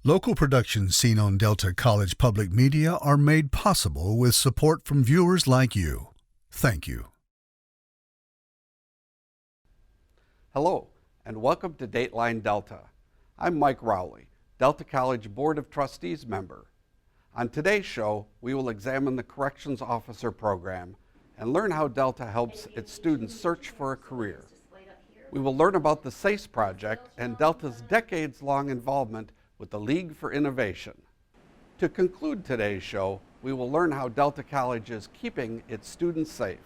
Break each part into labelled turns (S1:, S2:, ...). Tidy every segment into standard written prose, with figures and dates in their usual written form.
S1: Local productions seen on Delta College Public Media are made possible with support from viewers like you. Thank you.
S2: Hello, and welcome to Dateline Delta. I'm Mike Rowley, Delta College Board of Trustees member. On today's show, we will examine the Corrections Officer Program and learn how Delta helps its students search for a career. We will learn about the SACE project and Delta's decades-long involvement with the League for Innovation. To conclude today's show, we will learn how Delta College is keeping its students safe.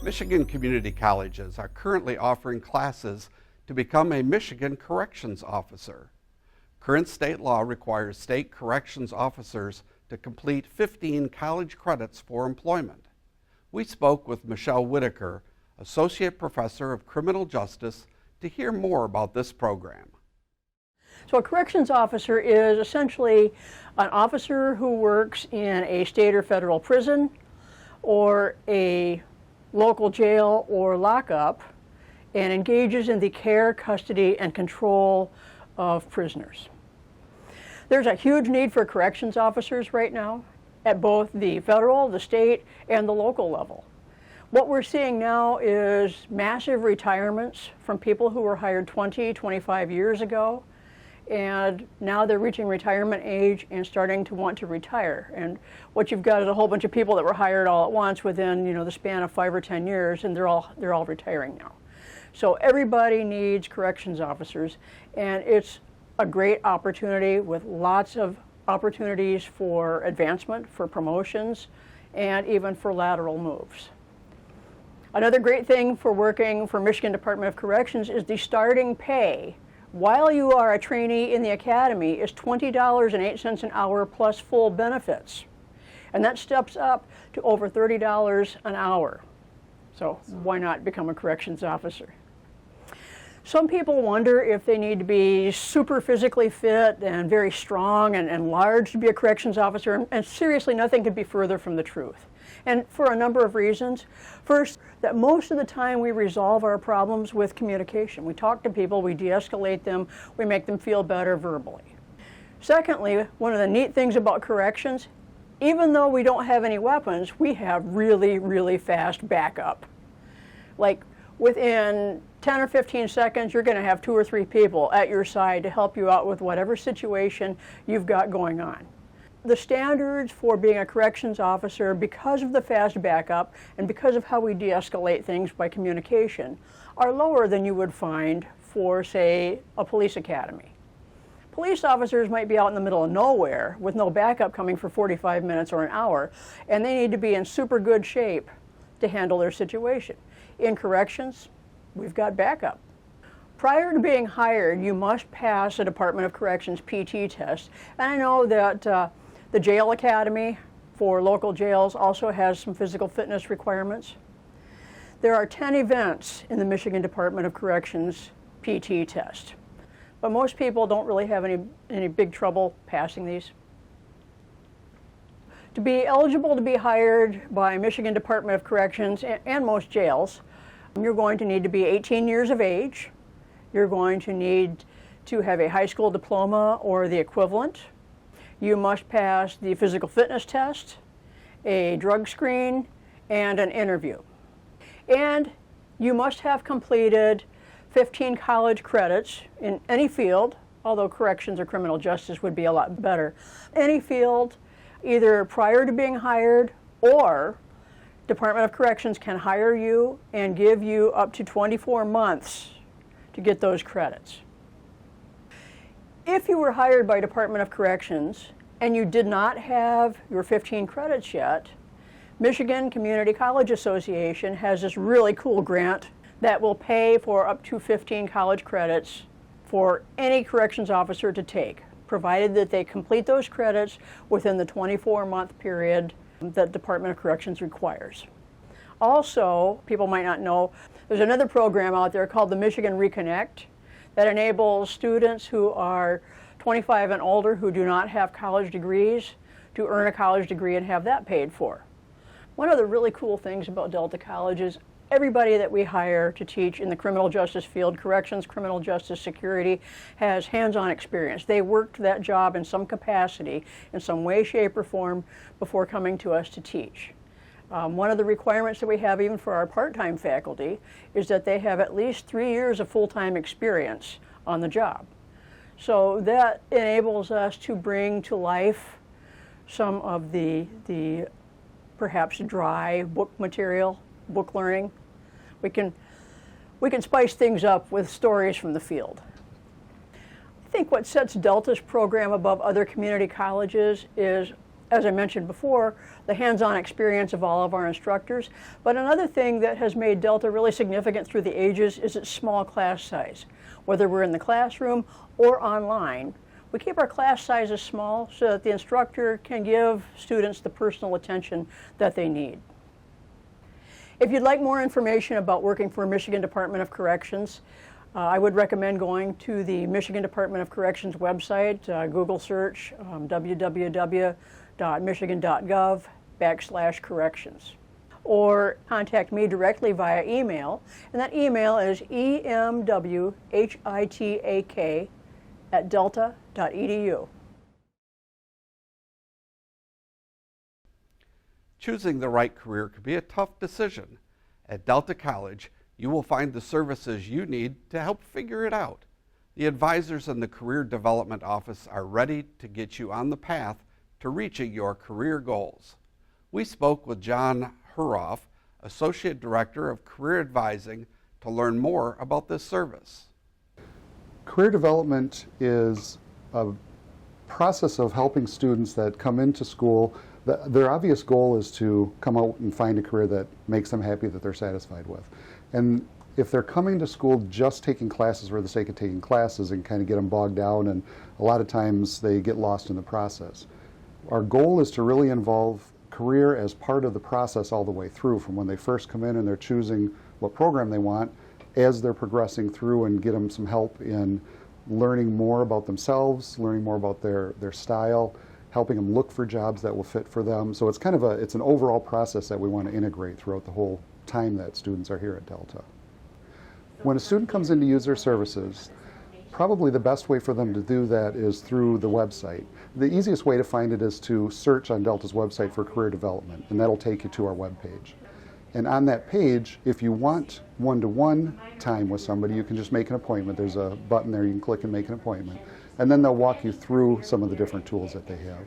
S2: Michigan community colleges are currently offering classes to become a Michigan Corrections Officer. Current state law requires state corrections officers to complete 15 college credits for employment. We spoke with Michelle Whitaker, Associate Professor of Criminal Justice, to hear more about this program.
S3: So a corrections officer is essentially an officer who works in a state or federal prison or a local jail or lockup and engages in the care, custody, and control of prisoners. There's a huge need for corrections officers right now at both the federal, the state, and the local level. What we're seeing now is massive retirements from people who were hired 20, 25 years ago, and now they're reaching retirement age and starting to want to retire. And what you've got is a whole bunch of people that were hired all at once within, the span of 5 or 10 years, and they're all retiring now. So everybody needs corrections officers, and it's a great opportunity with lots of opportunities for advancement, for promotions, and even for lateral moves. Another great thing for working for Michigan Department of Corrections is the starting pay while you are a trainee in the academy is $20.08 an hour plus full benefits. And that steps up to over $30 an hour. So why not become a corrections officer? Some people wonder if they need to be super physically fit and very strong and large to be a corrections officer, and seriously, nothing could be further from the truth. And for a number of reasons. First, that most of the time we resolve our problems with communication. We talk to people, we de-escalate them, we make them feel better verbally. Secondly, one of the neat things about corrections, even though we don't have any weapons, we have really, really fast backup. Like within 10 or 15 seconds, you're going to have 2 or 3 people at your side to help you out with whatever situation you've got going on. The standards for being a corrections officer, because of the fast backup and because of how we de-escalate things by communication, are lower than you would find for, say, a police academy. Police officers might be out in the middle of nowhere with no backup coming for 45 minutes or an hour, and they need to be in super good shape to handle their situation. In corrections, we've got backup. Prior to being hired, you must pass a Department of Corrections PT test, and I know that the Jail Academy for local jails also has some physical fitness requirements. There are 10 events in the Michigan Department of Corrections PT test, but most people don't really have any big trouble passing these. To be eligible to be hired by Michigan Department of Corrections and most jails, you're going to need to be 18 years of age. You're going to need to have a high school diploma or the equivalent. You must pass the physical fitness test, a drug screen, and an interview. And you must have completed 15 college credits in any field, although corrections or criminal justice would be a lot better. Any field, either prior to being hired or Department of Corrections can hire you and give you up to 24 months to get those credits. If you were hired by Department of Corrections and you did not have your 15 credits yet, Michigan Community College Association has this really cool grant that will pay for up to 15 college credits for any corrections officer to take, provided that they complete those credits within the 24-month period that Department of Corrections requires. Also, people might not know, there's another program out there called the Michigan Reconnect that enables students who are 25 and older who do not have college degrees to earn a college degree and have that paid for. One of the really cool things about Delta College is everybody that we hire to teach in the criminal justice field, corrections, criminal justice, security, has hands-on experience. They worked that job in some capacity, in some way, shape, or form before coming to us to teach. One of the requirements that we have even for our part-time faculty is that they have at least 3 years of full-time experience on the job. So that enables us to bring to life some of the perhaps dry book material, book learning. We can spice things up with stories from the field. I think what sets Delta's program above other community colleges is, as I mentioned before, the hands-on experience of all of our instructors. But another thing that has made Delta really significant through the ages is its small class size. Whether we're in the classroom or online, we keep our class sizes small so that the instructor can give students the personal attention that they need. If you'd like more information about working for Michigan Department of Corrections, I would recommend going to the Michigan Department of Corrections website, Google search www.michigan.gov/corrections, or contact me directly via email, and that email is emwhitak@delta.edu.
S2: Choosing the right career can be a tough decision. At Delta College, you will find the services you need to help figure it out. The advisors in the Career Development Office are ready to get you on the path to reaching your career goals. We spoke with John Huroff, Associate Director of Career Advising, to learn more about this service.
S4: Career development is a process of helping students that come into school. Their obvious goal is to come out and find a career that makes them happy, that they're satisfied with. And if they're coming to school just taking classes for the sake of taking classes, and kind of get them bogged down, and a lot of times they get lost in the process. Our goal is to really involve career as part of the process all the way through, from when they first come in and they're choosing what program they want, as they're progressing through, and get them some help in learning more about themselves, learning more about their style, helping them look for jobs that will fit for them. So it's kind of it's an overall process that we want to integrate throughout the whole time that students are here at Delta. When a student comes in to use their services, probably the best way for them to do that is through the website. The easiest way to find it is to search on Delta's website for career development, and that'll take you to our webpage. And on that page, if you want one-to-one time with somebody, you can just make an appointment. There's a button there you can click and make an appointment. And then they'll walk you through some of the different tools that they have.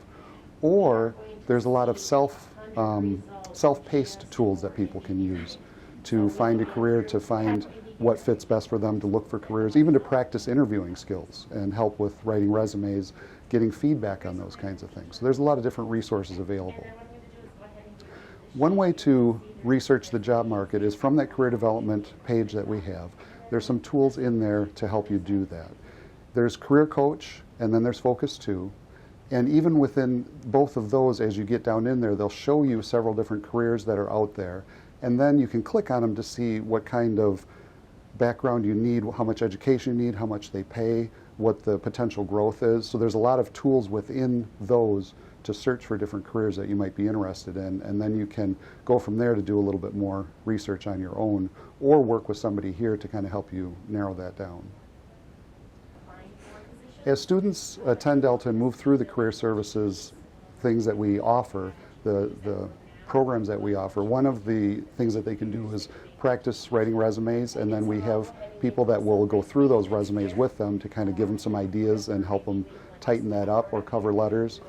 S4: Or there's a lot of self-paced tools that people can use to find a career, to find what fits best for them, to look for careers, even to practice interviewing skills and help with writing resumes, getting feedback on those kinds of things. So there's a lot of different resources available. One way to research the job market is from that career development page that we have. There's some tools in there to help you do that. There's Career Coach, and then there's Focus 2. And even within both of those, as you get down in there, they'll show you several different careers that are out there. And then you can click on them to see what kind of background you need, how much education you need, how much they pay, what the potential growth is. So there's a lot of tools within those to search for different careers that you might be interested in. And then you can go from there to do a little bit more research on your own, or work with somebody here to kind of help you narrow that down. As students attend Delta and move through the career services things that we offer, the programs that we offer, one of the things that they can do is practice writing resumes, and then we have people that will go through those resumes with them to kind of give them some ideas and help them tighten that up, or cover letters.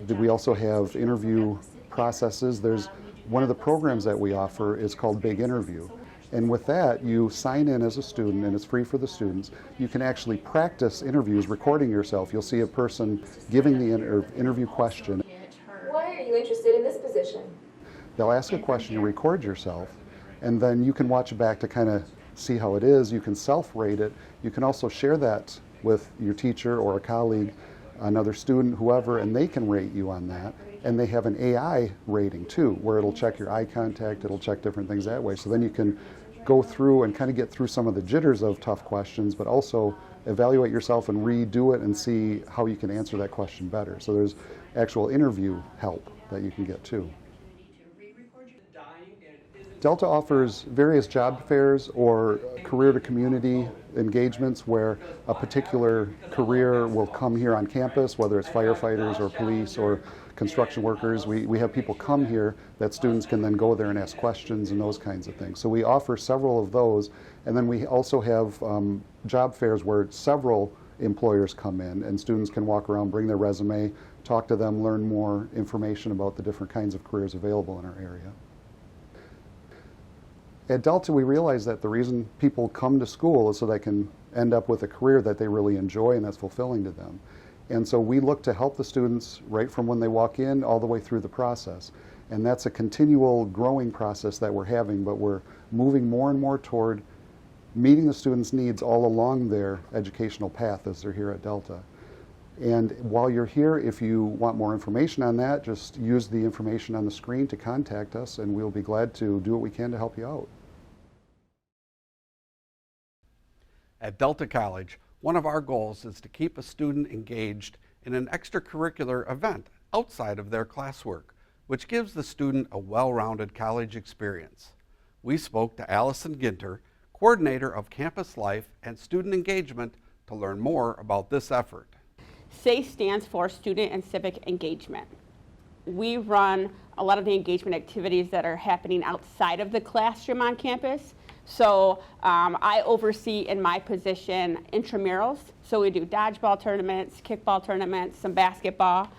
S4: We also have interview processes. There's one of the programs that we offer is called Big Interview. And with that, you sign in as a student, and it's free for the students. You can actually practice interviews, recording yourself. You'll see a person giving the interview question.
S5: Why are you interested in this position?
S4: They'll ask a question, you record yourself, and then you can watch it back to kind of see how it is. You can self-rate it. You can also share that with your teacher or a colleague another student, whoever, and they can rate you on that. And they have an AI rating too, where it'll check your eye contact, it'll check different things that way. So then you can go through and kind of get through some of the jitters of tough questions, but also evaluate yourself and redo it and see how you can answer that question better. So there's actual interview help that you can get too. Delta offers various job fairs or career to community engagements where a particular career will come here on campus, whether it's firefighters or police or construction workers. We have people come here that students can then go there and ask questions and those kinds of things. So we offer several of those, and then we also have job fairs where several employers come in and students can walk around, bring their resume, talk to them, learn more information about the different kinds of careers available in our area. At Delta, we realize that the reason people come to school is so they can end up with a career that they really enjoy and that's fulfilling to them. And so we look to help the students right from when they walk in all the way through the process. And that's a continual growing process that we're having, but we're moving more and more toward meeting the students' needs all along their educational path as they're here at Delta. And while you're here, if you want more information on that, just use the information on the screen to contact us, and we'll be glad to do what we can to help you out.
S2: At Delta College, one of our goals is to keep a student engaged in an extracurricular event outside of their classwork, which gives the student a well-rounded college experience. We spoke to Allison Ginter, coordinator of campus life and student engagement, to learn more about this effort.
S6: SACE stands for Student and Civic Engagement. We run a lot of the engagement activities that are happening outside of the classroom on campus. So I oversee in my position intramurals. So we do dodgeball tournaments, kickball tournaments, some basketball,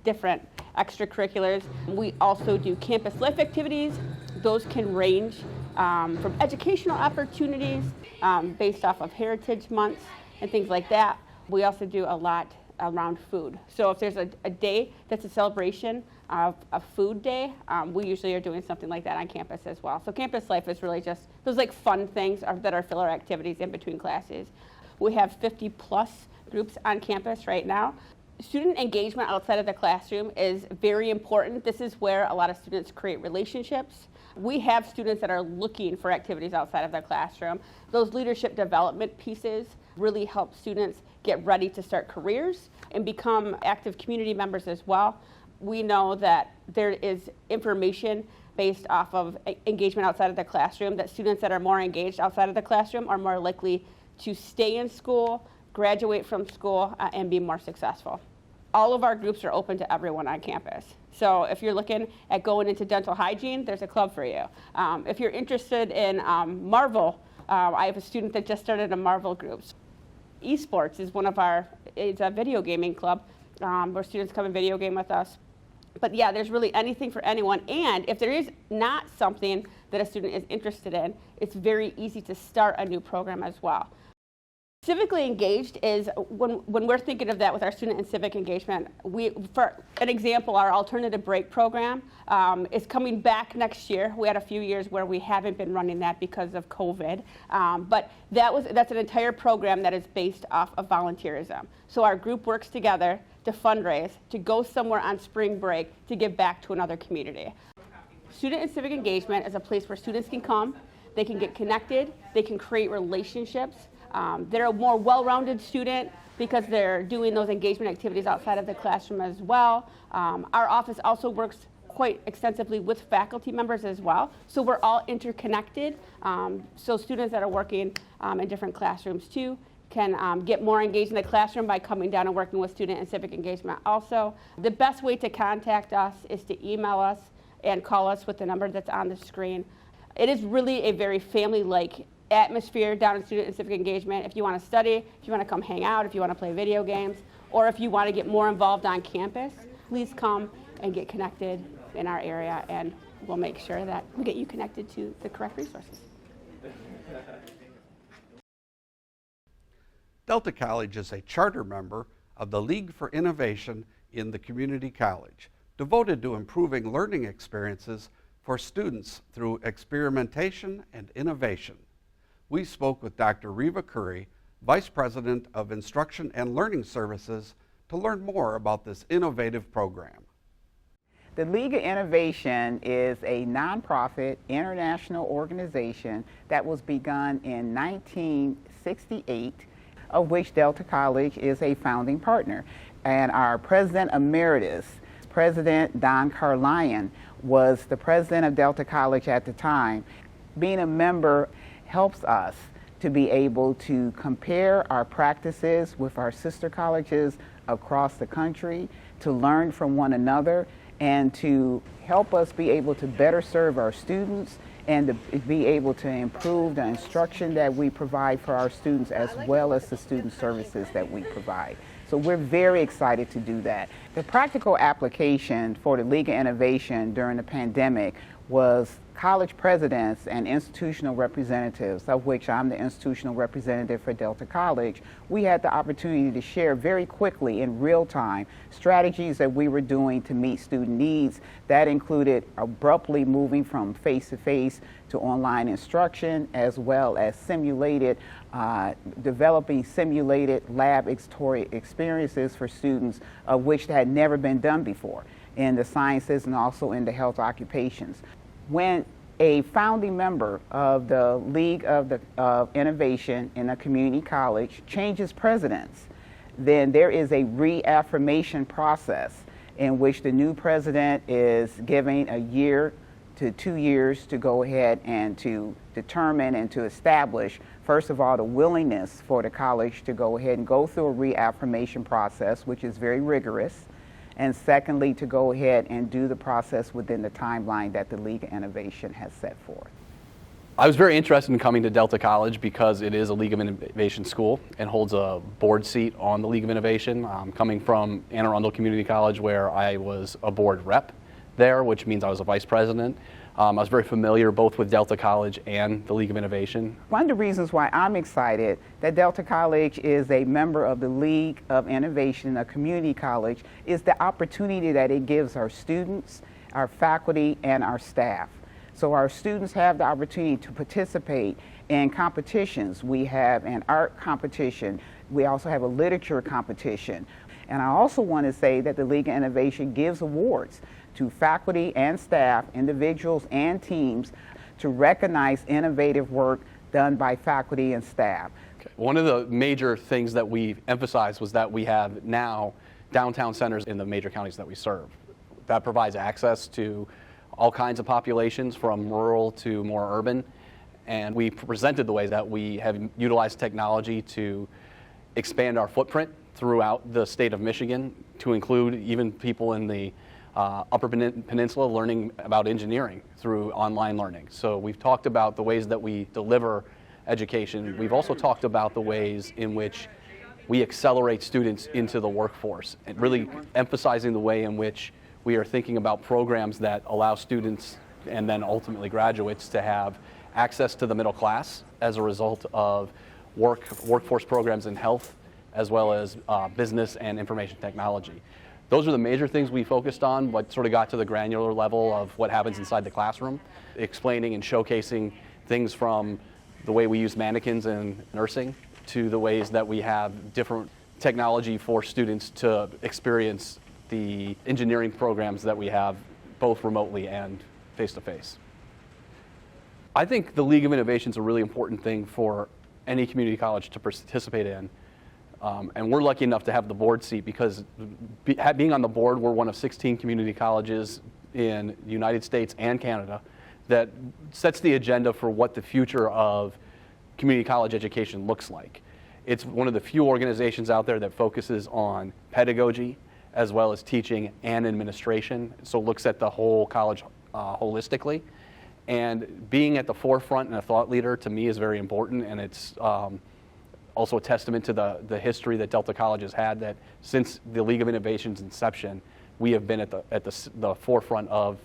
S6: different extracurriculars. We also do campus life activities. Those can range from educational opportunities based off of Heritage Months and things like that. We also do a lot around food. So if there's a day that's a celebration of a food day, we usually are doing something like that on campus as well. So campus life is really just those like fun things that are filler activities in between classes. We have 50 plus groups on campus right now. Student engagement outside of the classroom is very important. This is where a lot of students create relationships. We have students that are looking for activities outside of their classroom. Those leadership development pieces really help students get ready to start careers and become active community members as well. We know that there is information based off of engagement outside of the classroom, that students that are more engaged outside of the classroom are more likely to stay in school, graduate from school, and be more successful. All of our groups are open to everyone on campus. So if you're looking at going into dental hygiene, there's a club for you. If you're interested in Marvel, I have a student that just started a Marvel group. Esports is it's a video gaming club where students come and video game with us. But yeah, there's really anything for anyone. And if there is not something that a student is interested in, it's very easy to start a new program as well. Civically engaged is when we're thinking of that with our student and civic engagement. For an example, our alternative break program is coming back next year. We had a few years where we haven't been running that because of COVID, but that's an entire program that is based off of volunteerism. So our group works together to fundraise, to go somewhere on spring break, to give back to another community. Student and civic engagement is a place where students can come, they can get connected, they can create relationships. They're a more well-rounded student because they're doing those engagement activities outside of the classroom as well. Our office also works quite extensively with faculty members as well. So we're all interconnected. So students that are working in different classrooms too can get more engaged in the classroom by coming down and working with student and civic engagement also. The best way to contact us is to email us and call us with the number that's on the screen. It is really a very family-like atmosphere down in student and civic engagement. If you want to study, if you want to come hang out, if you want to play video games, or if you want to get more involved on campus, please come and get connected in our area, and we'll make sure that we get you connected to the correct resources.
S2: Delta College is a charter member of the League for Innovation in the Community College, devoted to improving learning experiences for students through experimentation and innovation. We spoke with Dr. Reva Curry, Vice President of Instruction and Learning Services, to learn more about this innovative program.
S7: The League of Innovation is a nonprofit international organization that was begun in 1968, of which Delta College is a founding partner. And our President Emeritus, President Don Carlion, was the president of Delta College at the time. Being a member helps us to be able to compare our practices with our sister colleges across the country, to learn from one another, and to help us be able to better serve our students and to be able to improve the instruction that we provide for our students as well as the student services that we provide. So we're very excited to do that. The practical application for the League of Innovation during the pandemic was college presidents and institutional representatives, of which I'm the institutional representative for Delta College. We had the opportunity to share very quickly in real time strategies that we were doing to meet student needs. That included abruptly moving from face-to-face to online instruction, as well as developing simulated laboratory experiences for students, of which had never been done before in the sciences and also in the health occupations. When a founding member of the League of Innovation in a community college changes presidents, then there is a reaffirmation process in which the new president is given a year to 2 years to go ahead and to determine and to establish, first of all, the willingness for the college to go ahead and go through a reaffirmation process, which is very rigorous, and secondly, to go ahead and do the process within the timeline that the League of Innovation has set forth.
S8: I was very interested in coming to Delta College because it is a League of Innovation school and holds a board seat on the League of Innovation. Coming from Anne Arundel Community College, where I was a board rep there, which means I was a vice president. I was very familiar both with Delta College and the League of Innovation.
S7: One of the reasons why I'm excited that Delta College is a member of the League of Innovation, a community college, is the opportunity that it gives our students, our faculty, and our staff. So our students have the opportunity to participate in competitions. We have an art competition. We also have a literature competition. And I also want to say that the League of Innovation gives awards to faculty and staff, individuals and teams, to recognize innovative work done by faculty and staff.
S8: Okay. One of the major things that we emphasized was that we have now downtown centers in the major counties that we serve. That provides access to all kinds of populations, from rural to more urban, and we presented the ways that we have utilized technology to expand our footprint throughout the state of Michigan to include even people in the Upper Peninsula learning about engineering through online learning. So we've talked about the ways that we deliver education. We've also talked about the ways in which we accelerate students into the workforce, and really emphasizing the way in which we are thinking about programs that allow students and then ultimately graduates to have access to the middle class as a result of workforce programs in health, as well as business and information technology. Those are the major things we focused on, but sort of got to the granular level of what happens inside the classroom, explaining and showcasing things from the way we use mannequins in nursing to the ways that we have different technology for students to experience the engineering programs that we have both remotely and face-to-face. I think the League of Innovation is a really important thing for any community college to participate in. And we're lucky enough to have the board seat because being on the board, we're one of 16 community colleges in the United States and Canada that sets the agenda for what the future of community college education looks like. It's one of the few organizations out there that focuses on pedagogy as well as teaching and administration, so looks at the whole college holistically. And being at the forefront and a thought leader to me is very important, and it's also a testament to the history that Delta College has had, that since the League of Innovation's inception, we have been at the forefront of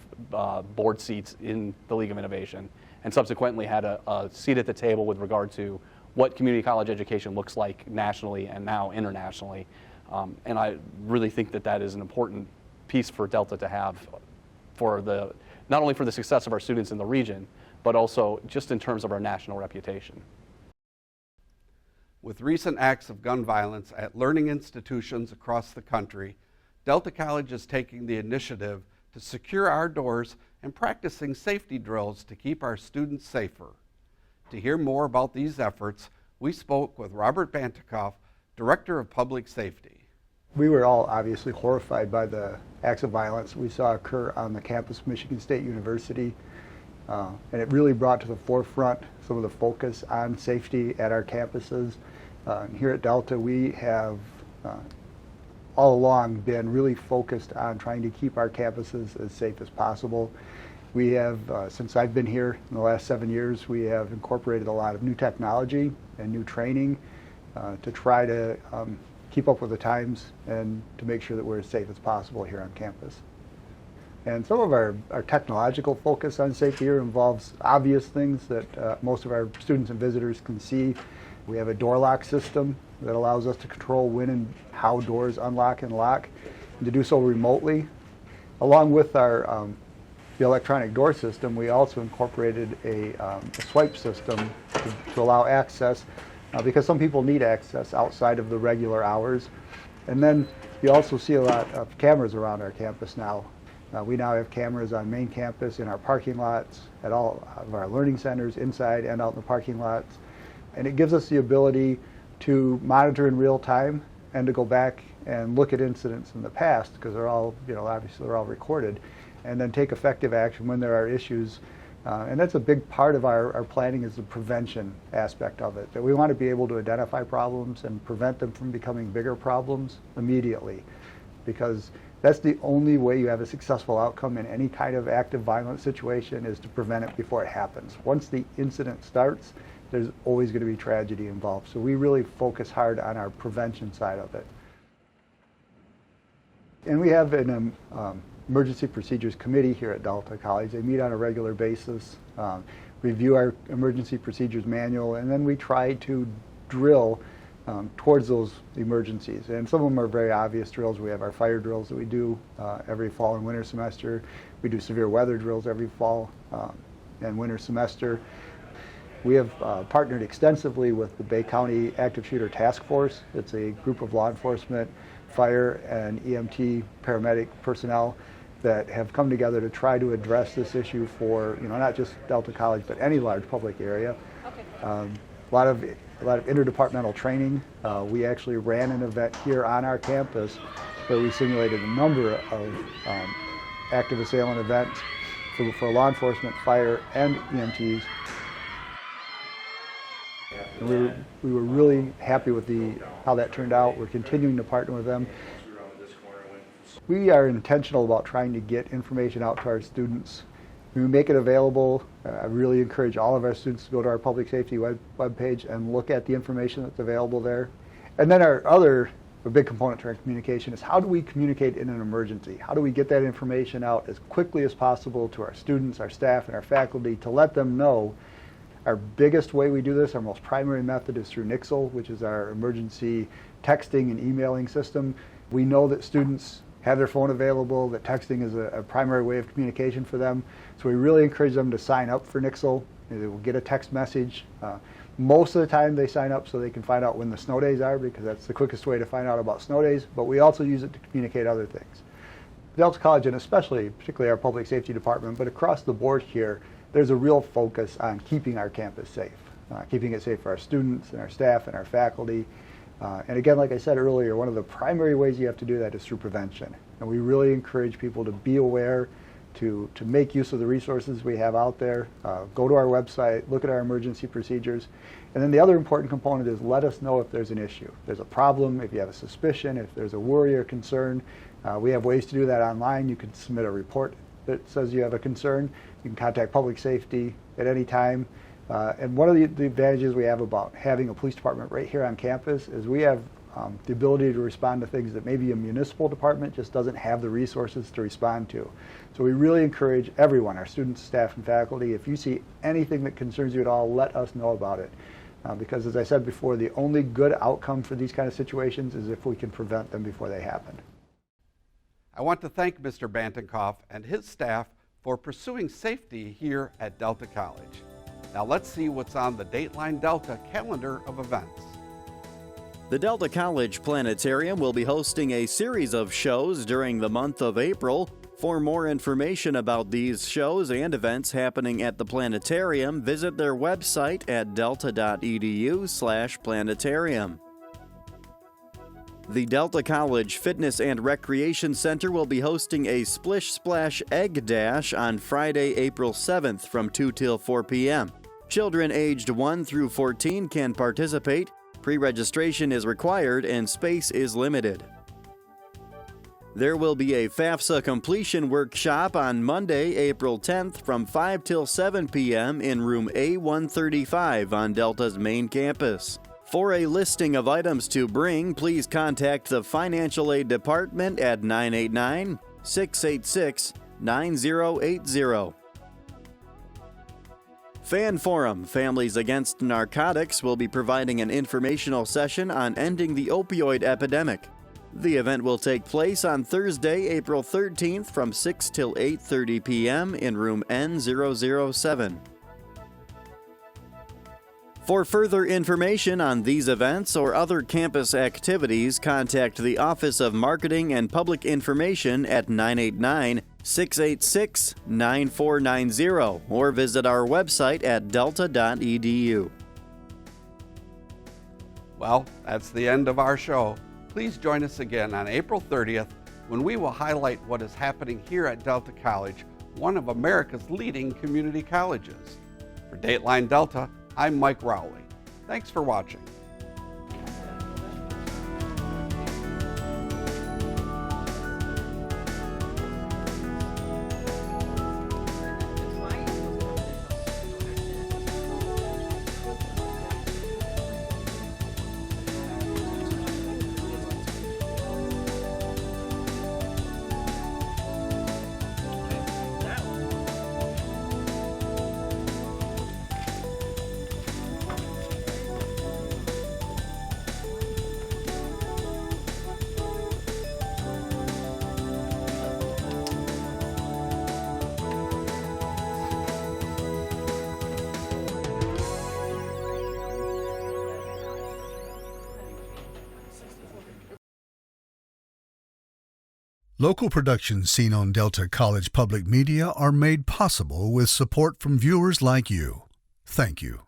S8: board seats in the League of Innovation, and subsequently had a seat at the table with regard to what community college education looks like nationally and now internationally. And I really think that that is an important piece for Delta to have for not only for the success of our students in the region, but also just in terms of our national reputation.
S2: With recent acts of gun violence at learning institutions across the country, Delta College is taking the initiative to secure our doors and practicing safety drills to keep our students safer. To hear more about these efforts, we spoke with Robert Bantikoff, Director of Public Safety.
S9: We were all obviously horrified by the acts of violence we saw occur on the campus of Michigan State University. And it really brought to the forefront some of the focus on safety at our campuses. Here at Delta, we have all along been really focused on trying to keep our campuses as safe as possible. We have, since I've been here in the last 7 years, we have incorporated a lot of new technology and new training to try to keep up with the times and to make sure that we're as safe as possible here on campus. And some of our technological focus on safety here involves obvious things that most of our students and visitors can see. We have a door lock system that allows us to control when and how doors unlock and lock, and to do so remotely. Along with our the electronic door system, we also incorporated a swipe system to allow access because some people need access outside of the regular hours. And then you also see a lot of cameras around our campus now. We now have cameras on main campus, in our parking lots, at all of our learning centers, inside and out in the parking lots. And it gives us the ability to monitor in real time and to go back and look at incidents in the past, because they're all, obviously they're all recorded, and then take effective action when there are issues. And that's a big part of our planning, is the prevention aspect of it, that we want to be able to identify problems and prevent them from becoming bigger problems immediately, because that's the only way you have a successful outcome in any kind of active violence situation, is to prevent it before it happens. Once the incident starts, there's always going to be tragedy involved. So we really focus hard on our prevention side of it. And we have an emergency procedures committee here at Delta College. They meet on a regular basis, review our emergency procedures manual, and then we try to drill towards those emergencies. And some of them are very obvious drills. We have our fire drills that we do every fall and winter semester. We do severe weather drills every fall and winter semester. We have partnered extensively with the Bay County Active Shooter Task Force. It's a group of law enforcement, fire, and EMT paramedic personnel that have come together to try to address this issue for, not just Delta College, but any large public area. Okay. A lot of interdepartmental training. We actually ran an event here on our campus where we simulated a number of active assailant events for law enforcement, fire, and EMTs. And we were really happy with how that turned out. We're continuing to partner with them. We are intentional about trying to get information out to our students. We make it available. I really encourage all of our students to go to our public safety webpage and look at the information that's available there. And then a big component to our communication is, how do we communicate in an emergency? How do we get that information out as quickly as possible to our students, our staff, and our faculty, to let them know? Our biggest way we do this, our most primary method, is through Nixle, which is our emergency texting and emailing system. We know that students have their phone available, that texting is a primary way of communication for them. So we really encourage them to sign up for Nixle. They will get a text message. Most of the time they sign up so they can find out when the snow days are, because that's the quickest way to find out about snow days, but we also use it to communicate other things. Delta College, and particularly our public safety department, but across the board here, there's a real focus on keeping our campus safe, keeping it safe for our students and our staff and our faculty. And again, like I said earlier, one of the primary ways you have to do that is through prevention. And we really encourage people to be aware, to make use of the resources we have out there. Go to our website, look at our emergency procedures. And then the other important component is, let us know if there's an issue. If there's a problem, if you have a suspicion, if there's a worry or concern. We have ways to do that online. You can submit a report that says you have a concern. You can contact public safety at any time. And one of the advantages we have about having a police department right here on campus is we have the ability to respond to things that maybe a municipal department just doesn't have the resources to respond to. So we really encourage everyone, our students, staff, and faculty, if you see anything that concerns you at all, let us know about it. Because as I said before, the only good outcome for these kind of situations is if we can prevent them before they happen.
S2: I want to thank Mr. Bantikoff and his staff for pursuing safety here at Delta College. Now let's see what's on the Dateline Delta calendar of events.
S10: The Delta College Planetarium will be hosting a series of shows during the month of April. For more information about these shows and events happening at the planetarium, visit their website at delta.edu/planetarium. The Delta College Fitness and Recreation Center will be hosting a Splish Splash Egg Dash on Friday, April 7th from 2 till 4 p.m. Children aged 1 through 14 can participate. Pre-registration is required and space is limited. There will be a FAFSA completion workshop on Monday, April 10th from 5 till 7 p.m. in room A135 on Delta's main campus. For a listing of items to bring, please contact the Financial Aid Department at 989-686-9080. Fan Forum Families Against Narcotics will be providing an informational session on ending the opioid epidemic. The event will take place on Thursday, April 13th from 6 till 8:30 p.m. in room N007. For further information on these events or other campus activities, contact the Office of Marketing and Public Information at 989-686-9490 or visit our website at delta.edu.
S2: Well, that's the end of our show. Please join us again on April 30th when we will highlight what is happening here at Delta College, one of America's leading community colleges. For Dateline Delta, I'm Mike Rowley. Thanks for watching.
S1: Local productions seen on Delta College Public Media are made possible with support from viewers like you. Thank you.